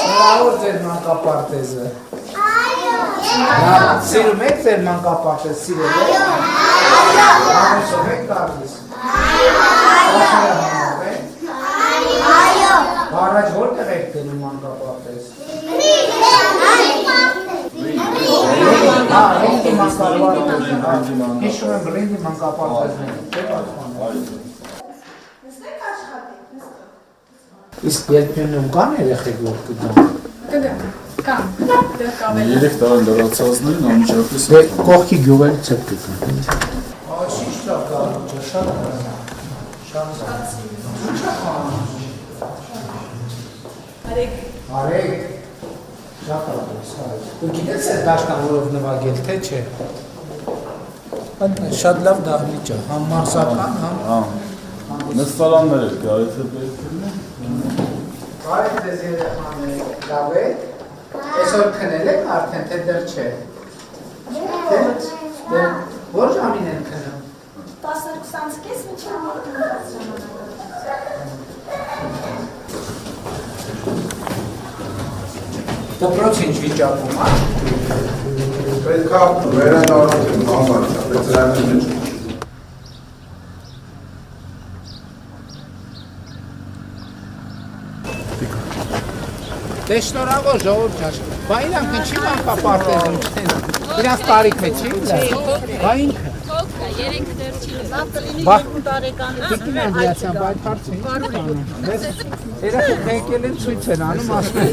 Շնորհավոր ձեր մանկապարտեզը։ Սիրում եք ձեր մանկապարտեզ, սիրել եք։ Համեցով եք տալիս։ Առաջ որտեղ եք գնում մանկապարտեզ։ Ռենդի մանկապարտեզ։ Հիշում եմ ռենդի մանկապարտեզները։ Իսկ երբեմն կան երեխեք որ կգան։ Կան։ Երեք տարան լրացածներն անմիջապես Կողքի գյուղերից եք գգան։ Շիշտ է կարող, շատ Արեք, շատ արեք։ Դու գիտես է դաշտան որով նվագել, թե չէ։ Շատ լավ դահլիճ է, համ մարզական, համ։ նստարաններ էլ կա, եթե պետք է։ Բարև ձեզ երեխաներ, լավ եք։ Այսօր քնել եք արդեն, թե դեռ չէ։ Որ ժամին են քնում։ 12:30 մինչև 10 Դպրոց ինչ վիճակում է։ Պետք է վերանորոգել համար, բայց դրանց մեջ Դե շնորհավոր ժողովուրդ ջան։ Բա իրանք ինչի մանկապարտեզ են։ Իրանք տարիքն է չի լավ։ Բա ինքը։ Փոքր, 3 դեռ չի լավ կլինի 2 տարեկան։ Տիկին են դիացան, բայց հարցը ինչ կանում։ Երեխեք եկել են ցույց են անում ասում։